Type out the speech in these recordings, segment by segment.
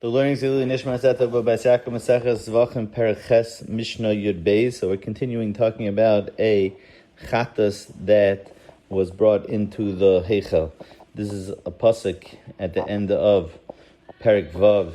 The learning is Nishmas Etta Zevachim Perches Mishna Yomi. So we're continuing talking about a chatas that was brought into the heichal. This is a pasuk at the end of Perek Vav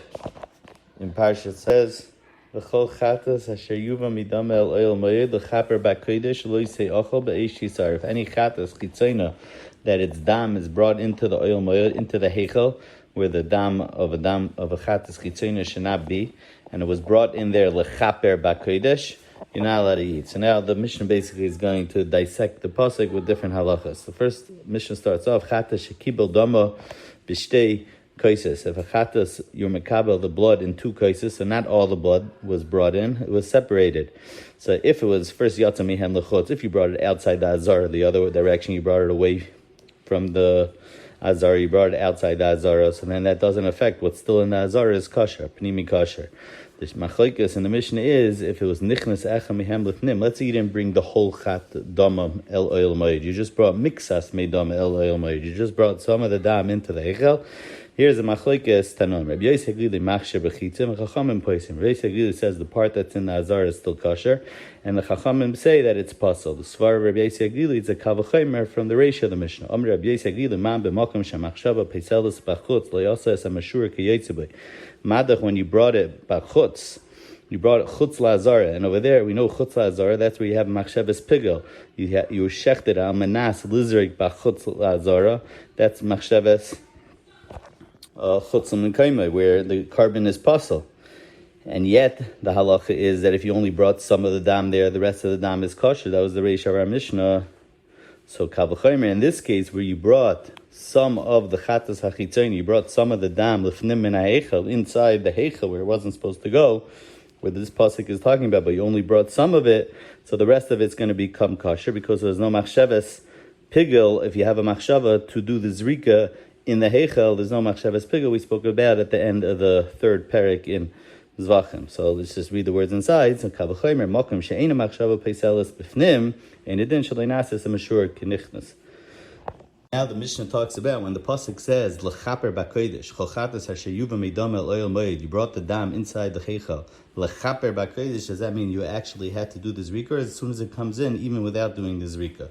in Parsha. It says, "V'chol chatas asher yuva midam el oil moed lechaper b'kodesh lo yisei ochel be'eish yisar." If any chatas chitzona that its dam is brought into the oil moed, into the heichal, where the dam of a chatas chitzona should not be, and it was brought in there lechaper b'kodesh, you're not allowed to eat. So now the Mishnah basically is going to dissect the pasuk with different halachas. The first Mishnah starts off, chatas shekibel dama b'shtei kaises. If a chatas, you're mekabel the blood in two kaises, so not all the blood was brought in, it was separated. So if it was first yatsa mihem lechutz, if you brought it outside the azara, the other direction, you brought it away from the azara, you brought it outside the azara, so then that doesn't affect what's still in the azara is kosher, pnimi kosher. The machlokes in the Mishnah is if it was nichnas echa mihem lifnim. Let's say you didn't bring the whole chat dama el oil moed. You just brought mixas meidam el oil moed. You just brought some of the dam into the heichel. Here's the machlokes tanon. Rabbi Yosef Haglili machsher b'chitzim and Chachamim poisim. Rabbi Yosef Haglili says the part that's in the azar is still kosher, and the Chachamim say that it's pasul. The svar of Rabbi Yosef Haglili is a kavachomer from the Reish of the Mishnah. Amr Rabbi Yosef Haglili man b'makom shemachshava peiselis b'chutz lo yasa es hamashur kiyotzibay. Madach, when you brought it b'chutz, you brought it chutz la'azara, and over there we know chutz la'azara. That's where you have machshavas pigel. You shechted al manas lizrik b'chutz la'azara. That's machshavas chutz l'mekaymah, where the carbon is pasul. And yet the halacha is that if you only brought some of the dam there, the rest of the dam is kosher. That was the Reish of our Mishnah. So kavachomer in this case, where you brought some of the chatas hachitzoni, you brought some of the dam lefnim min ha'eichel, inside the heichel where it wasn't supposed to go, where this pasuk is talking about, but you only brought some of it, so the rest of it's going to become kosher because there's no machshavas pigel. If you have a machshava to do the zrika in the heichel, there's no machshavas pigel. We spoke about at the end of the third perek in Zevachim. So let's just read the words inside. So kavachomer makom she'ena machshava peiselis b'fnim and it didn't shaleinasis a mashur k'nichnas. Now the Mishnah talks about when the pasuk says lechaper b'kodesh cholchatas hasher yuva meidam el oil moed, you brought the dam inside the heichal. Lechaper b'kodesh, does that mean you actually had to do the zrika, or as soon as it comes in, even without doing the zrika?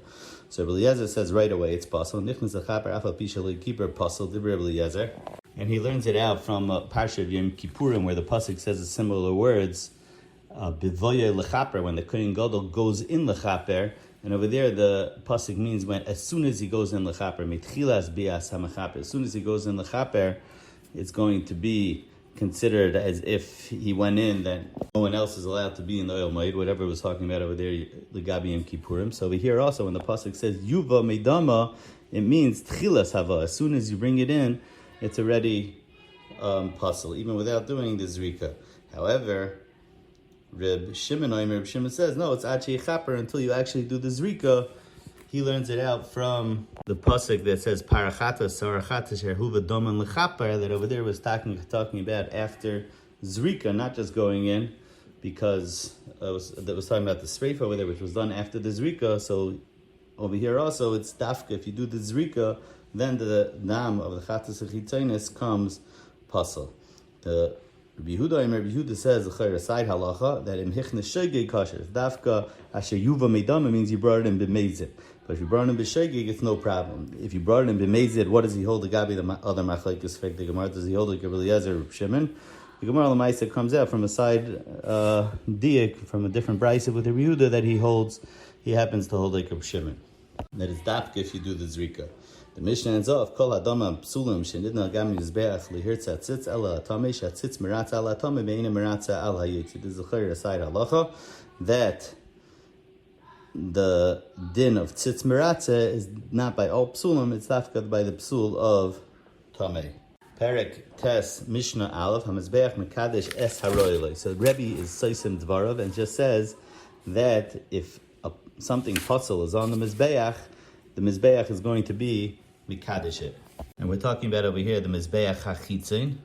So Eliezer says right away it's possible. Nichnas lechaper afal pi shel keeper pasul dibra Eliezer, and he learns it out from Parsha of Yom Kippurim where the pasuk says the similar words. B'voye lechaper, when the kohen gadol goes in lechaper. And over there, the pasuk means when as soon as he goes in lechaper, mitchilas bias hamachaper. As soon as he goes in lechaper, it's going to be considered as if he went in. That no one else is allowed to be in the oil moed. Whatever it was talking about over there, legabi yom kippurim. So over here also, when the pasuk says yuva meidama, it means tchilas hava. As soon as you bring it in, it's already pasul, even without doing the zrika. However, Reb Shimon says, no, it's Achi Chaper until you actually do the Zrika. He learns it out from the pasuk that says Parachatas, Sarachatas, Ahuva, Doman, Lechaper, that over there was talking about after Zrika, not just going in, because that was talking about the Sreif over there, which was done after the Zrika. So over here also, it's Dafka. If you do the Zrika, then the Dam of the Chatas Chitzonis comes Pasal. The Rabbi Yehuda says the side halacha that in hichnes shegeg kosher. Dafka asher yuva meidam means you brought it in b'meizid. But if you brought it in b'shegeg, it's no problem. If you brought it in b'meizid, what does he hold the gabi? The other machlekes fake the Gemara. Does he hold the Eliezer or Shimon? The Gemara l'maisa comes out from a side diak from a different brayse with Rabbi Yehuda that he holds. He happens to hold like Rabbi Shimon. That is dafka if you do the zrika. The Mishnah ends off, Kol Adama Psulim Shenidna Gam Yizbeach Lihirtza Tzitz Ela Atame Shatzitz Miratza Al Atame Beina Miratza Al Hayitzi. This is a clear aside halacha that the din of Tzitz Miratza is not by all Psulim, it's dafka by the Psul of Tameh. Perek Tes Mishnah Aleph Hamizbeach Mekadesh Es Haroilei. So Rebbe is Saisim Dvarav and just says that if something pasul is on the Mizbeach is going to be Mikadesh it. And we're talking about over here the Mizbeach HaChitzin,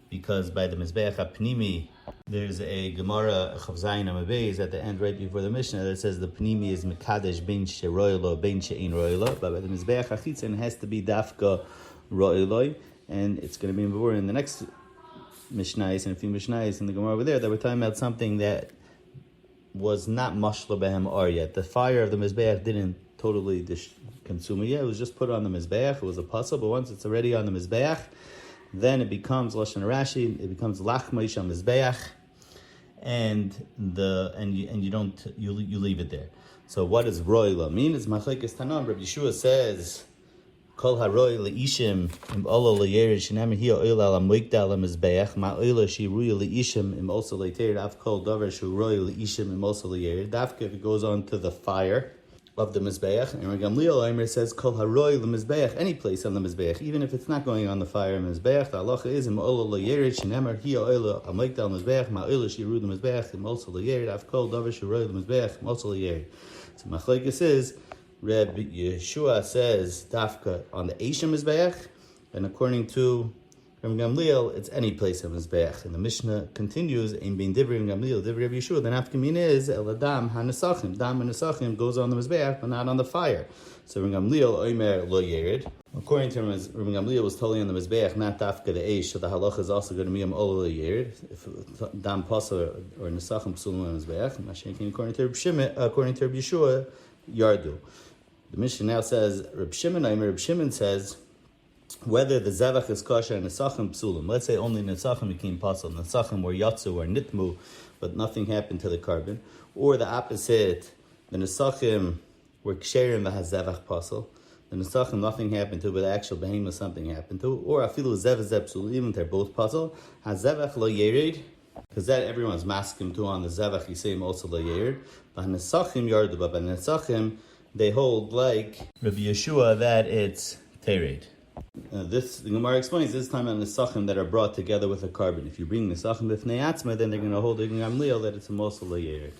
because by the Mizbeach HaPnimi, there's a Gemara Chavzayin Amabeis at the end right before the Mishnah that says the Pnimi is Mikadesh Ben Sheroilo Ben She'in Roilo, but by the Mizbeach HaChitzin it has to be Dafka Roiloi, and it's going to be in the next Mishnayos and a few Mishnayos in the Gemara over there that we're talking about something that was not mashla behem or yet. The fire of the Mizbeach didn't totally consume it yet. It was just put on the Mizbeach. It was a puzzle, but once it's already on the Mizbeach, then it becomes Lashon Rashi, it becomes Lachmaish on Mizbeach, and you leave it there. So what does roila mean? It's Machlekes Tanam. Rabbi Yeshua says, Kol haroi leishim im ola leyerid shenam hi oila la moikda la mizbeach ma oila shi ruya leishim im also leyerid af kol davar shu roi leishim im also leyerid. Dafka, if it goes on to the fire of the mizbeach, and Gamliel Aimer says Kol haroi le mizbeach, any place on the mizbeach, even if it's not going on the fire in mizbeach. The halacha is im ola leyerid shenam hi oila la moikda la mizbeach ma oila shi ruya la mizbeach im also leyerid af kol davar shu roi la mizbeach im also leyerid. So Machlekes is Reb Yeshua says Dafka on the Eishim Mizbeach, and according to Reb Gamliel, it's any place of Mizbeach. And the Mishnah continues, in being Divri Gamliel, Divri Reb Yeshua, the Nafkamin is El Adam HaNesachim. Dam HaNesachim goes on the Mizbeach, but not on the fire. So Reb Gamliel Omer Lo Yerid. According to him, Reb Gamliel was totally on the Mizbeach, not Dafka the Eish, so the halacha is also going to be Olo Lo Yerid. If Dam Pasa or Nesachim Psulim on Mizbeach, according to Reb Yeshua, Yardu. The Mishnah now says, Reb Shimon says, whether the Zevach is kosher and Nesachim psulim. Let's say only Nesachim became pasul. Nesachim were yatsu or nitmu, but nothing happened to the carbon. Or the opposite, the Nesachim were ksherim v'hazevach pasul. The Nesachim, nothing happened to, but the actual behemoth, something happened to. Or afilu zevach psulim, even if they're both pasul. Hazevach lo yerid, because that everyone's masking to on the Zevach, you say him also lo yerid. But Nesachim yardu, but by Nesachim, they hold like Rabbi Yeshua that it's tered. The Gemara explains this time on the Nesachim that are brought together with a carbon. If you bring Nesachim b'fnei atzma, then they're going to hold Gamliel that it's a mosel le'yered.